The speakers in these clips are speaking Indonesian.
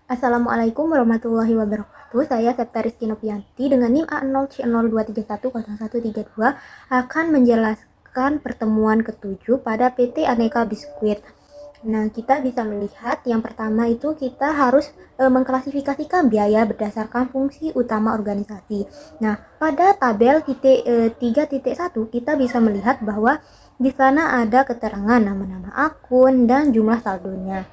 Assalamualaikum warahmatullahi wabarakatuh. Saya Septa Rizky Novianti dengan NIM A0C02310132 akan menjelaskan pertemuan ketujuh pada PT Aneka Biskuit. Nah, kita bisa melihat yang pertama itu kita harus mengklasifikasikan biaya berdasarkan fungsi utama organisasi. Nah, pada tabel 3.1 kita bisa melihat bahwa di sana ada keterangan nama-nama akun dan jumlah saldonya.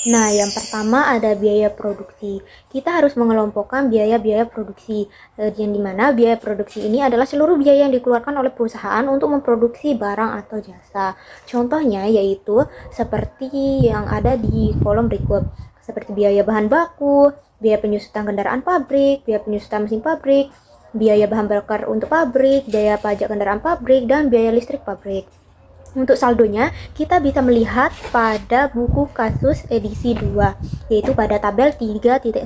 Nah, yang pertama ada biaya produksi. Kita harus mengelompokkan biaya-biaya produksi, yang dimana biaya produksi ini adalah seluruh biaya yang dikeluarkan oleh perusahaan untuk memproduksi barang atau jasa. Contohnya yaitu seperti yang ada di kolom berikut, seperti biaya bahan baku, biaya penyusutan kendaraan pabrik, biaya penyusutan mesin pabrik, biaya bahan bakar untuk pabrik, biaya pajak kendaraan pabrik, dan biaya listrik pabrik. Untuk saldonya, kita bisa melihat pada buku kasus edisi 2, yaitu pada tabel 3.1.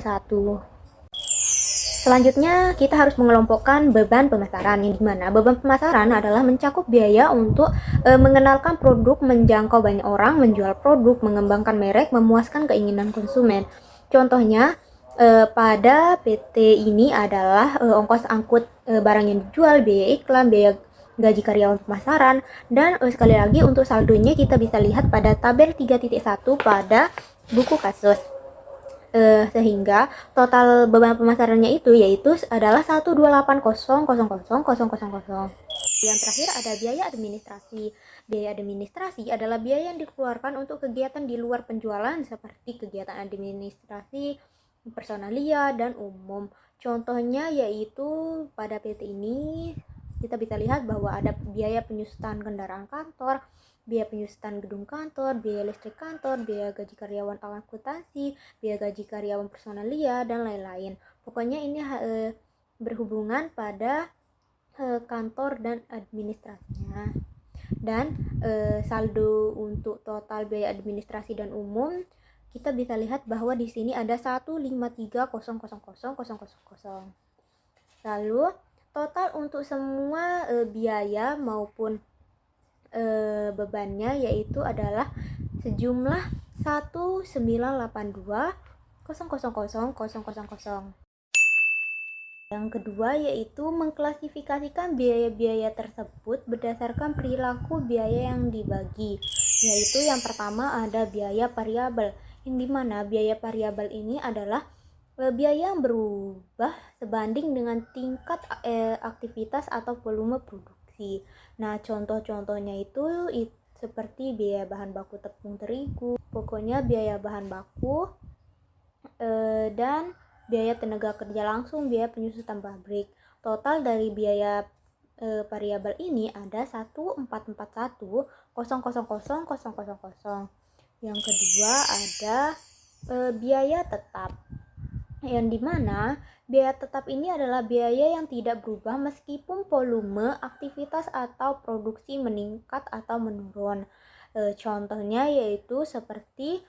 Selanjutnya, kita harus mengelompokkan beban pemasaran, yang dimana beban pemasaran adalah mencakup biaya untuk mengenalkan produk, menjangkau banyak orang, menjual produk, mengembangkan merek, memuaskan keinginan konsumen. Contohnya, pada PT ini adalah ongkos angkut barang yang dijual, biaya iklan, biaya gaji karyawan pemasaran, dan sekali lagi untuk saldonya kita bisa lihat pada tabel 3.1 pada buku kasus. Sehingga total beban pemasarannya itu yaitu adalah 128.000.000. Yang terakhir ada biaya administrasi. Biaya administrasi adalah biaya yang dikeluarkan untuk kegiatan di luar penjualan seperti kegiatan administrasi, personalia, dan umum. Contohnya yaitu pada PT ini kita bisa lihat bahwa ada biaya penyusutan kendaraan kantor, biaya penyusutan gedung kantor, biaya listrik kantor, biaya gaji karyawan akuntansi, biaya gaji karyawan personalia, dan lain-lain. Pokoknya ini berhubungan pada kantor dan administrasinya. Dan saldo untuk total biaya administrasi dan umum kita bisa lihat bahwa di sini ada 153.000.000. Lalu total untuk semua biaya maupun bebannya yaitu adalah sejumlah 1.982.000.000. Yang kedua yaitu mengklasifikasikan biaya-biaya tersebut berdasarkan perilaku biaya yang dibagi. Yaitu yang pertama ada biaya variabel, yang dimana biaya variabel ini adalah biaya yang berubah sebanding dengan tingkat aktivitas atau volume produksi. Nah, contoh-contohnya itu seperti biaya bahan baku tepung terigu, pokoknya biaya bahan baku dan biaya tenaga kerja langsung, biaya penyusutan pabrik. Total dari biaya variabel ini ada 1.441.000.000. Yang kedua ada biaya tetap, yang dimana biaya tetap ini adalah biaya yang tidak berubah meskipun volume, aktivitas atau produksi meningkat atau menurun. Contohnya yaitu seperti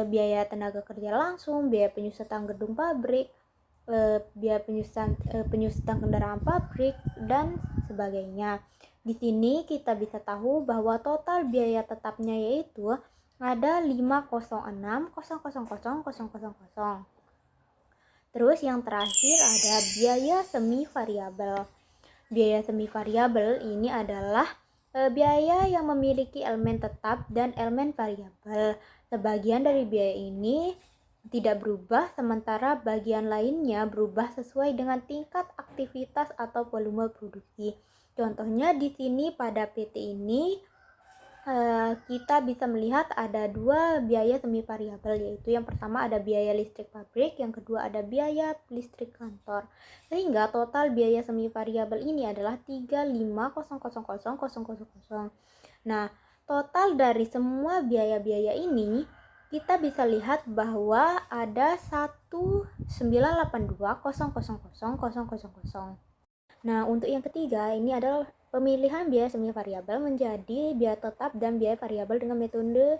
biaya tenaga kerja langsung, biaya penyusutan gedung pabrik, biaya penyusutan kendaraan pabrik, dan sebagainya. Di sini kita bisa tahu bahwa total biaya tetapnya yaitu ada 506.000.000. Terus yang terakhir ada biaya semi variabel. Biaya semi variabel ini adalah biaya yang memiliki elemen tetap dan elemen variabel. Sebagian dari biaya ini tidak berubah, sementara bagian lainnya berubah sesuai dengan tingkat aktivitas atau volume produksi. Contohnya di sini pada PT ini kita bisa melihat ada dua biaya semi variabel, yaitu yang pertama ada biaya listrik pabrik, yang kedua ada biaya listrik kantor. Sehingga total biaya semi variabel ini adalah 35.000.000. Nah, total dari semua biaya-biaya ini kita bisa lihat bahwa ada 1.982.000.000. Nah, untuk yang ketiga ini adalah pemilihan biaya semi variabel menjadi biaya tetap dan biaya variabel dengan metode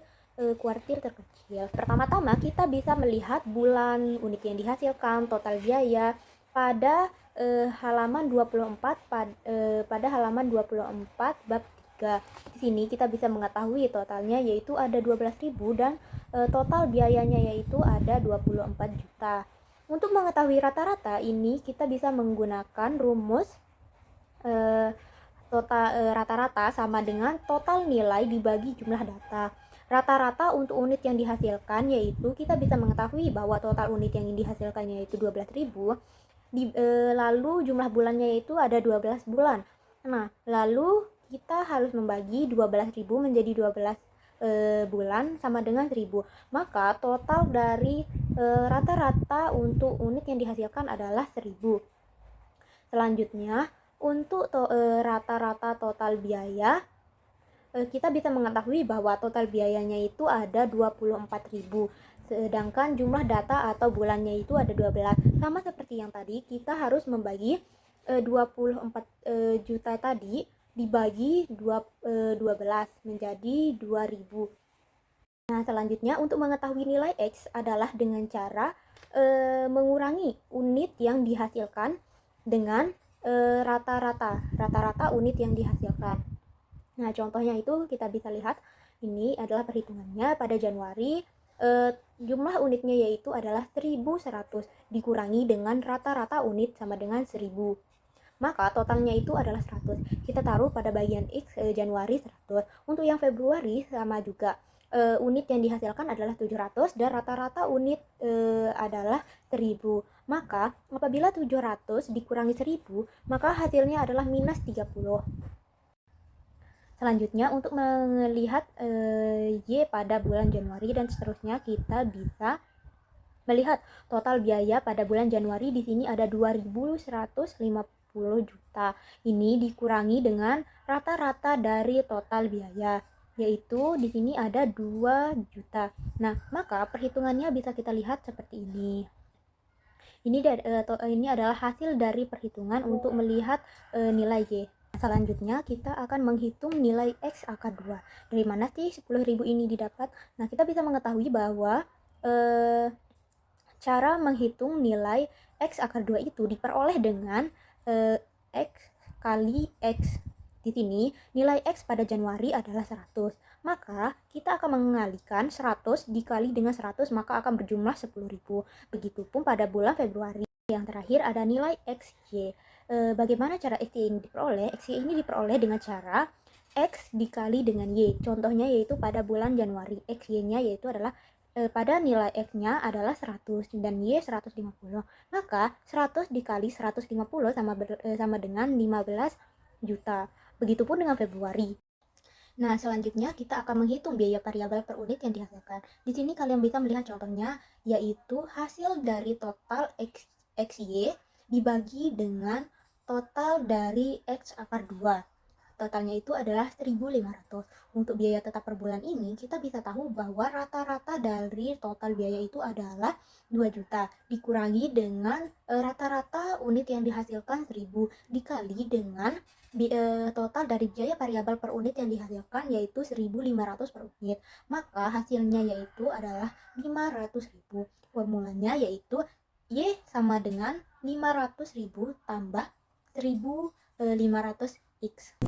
kuartil terkecil. Pertama-tama kita bisa melihat bulan, unit yang dihasilkan, total biaya pada halaman 24 pada halaman 24 bab 3. Di sini kita bisa mengetahui totalnya yaitu ada 12.000 dan total biayanya yaitu ada 24 juta. Untuk mengetahui rata-rata ini kita bisa menggunakan rumus rata-rata sama dengan total nilai dibagi jumlah data. Rata-rata untuk unit yang dihasilkan yaitu kita bisa mengetahui bahwa total unit yang dihasilkannya yaitu 12.000, lalu jumlah bulannya yaitu ada 12 bulan. Nah, lalu kita harus membagi 12.000 menjadi 12 bulan sama dengan 1.000. Maka total dari rata-rata untuk unit yang dihasilkan adalah 1.000. Selanjutnya, untuk rata-rata total biaya, kita bisa mengetahui bahwa total biayanya itu ada 24.000. Sedangkan jumlah data atau bulannya itu ada 12. Sama seperti yang tadi, kita harus membagi 24 juta tadi dibagi 12 menjadi 2.000. Nah, selanjutnya untuk mengetahui nilai X adalah dengan cara mengurangi unit yang dihasilkan dengan rata-rata unit yang dihasilkan. Nah, contohnya itu kita bisa lihat ini adalah perhitungannya pada Januari. Jumlah unitnya yaitu adalah 1.100 dikurangi dengan rata-rata unit sama dengan 1.000. Maka totalnya itu adalah 100. Kita taruh pada bagian X Januari 100. Untuk yang Februari sama juga. Unit yang dihasilkan adalah 700 dan rata-rata unit adalah 1.000. Maka apabila 700 dikurangi 1.000, maka hasilnya adalah minus 30. Selanjutnya untuk melihat Y pada bulan Januari dan seterusnya, kita bisa melihat total biaya pada bulan Januari. Di sini ada 2.150 juta. Ini dikurangi dengan rata-rata dari total biaya, yaitu di sini ada 2 juta. Nah, maka perhitungannya bisa kita lihat seperti ini. Ini adalah hasil dari perhitungan untuk melihat nilai Y. Selanjutnya kita akan menghitung nilai X akar 2. Dari mana sih 10.000 ini didapat? Nah, kita bisa mengetahui bahwa cara menghitung nilai X akar 2 itu diperoleh dengan X kali X. Di sini nilai X pada Januari adalah 100. Maka kita akan mengalihkan 100 dikali dengan 100, maka akan berjumlah 10.000. Begitupun pada bulan Februari. Yang terakhir ada nilai XY. Bagaimana cara XY ini diperoleh? XY ini diperoleh dengan cara X dikali dengan Y. Contohnya yaitu pada bulan Januari. XY-nya yaitu adalah pada nilai X-nya adalah 100 dan Y 150. Maka 100 dikali 150 sama dengan 15 juta. Begitupun dengan Februari. Nah, selanjutnya kita akan menghitung biaya variabel per unit yang dihasilkan. Di sini kalian bisa melihat contohnya, yaitu hasil dari total XY dibagi dengan total dari X akar 2. Totalnya itu adalah 1.500. Untuk biaya tetap per bulan ini, kita bisa tahu bahwa rata-rata dari total biaya itu adalah 2 juta. Dikurangi dengan rata-rata unit yang dihasilkan 1.000 dikali dengan total dari biaya variabel per unit yang dihasilkan yaitu 1.500 per unit. Maka hasilnya yaitu adalah 500.000. Formulanya yaitu Y sama dengan 500.000 tambah 1.500 X.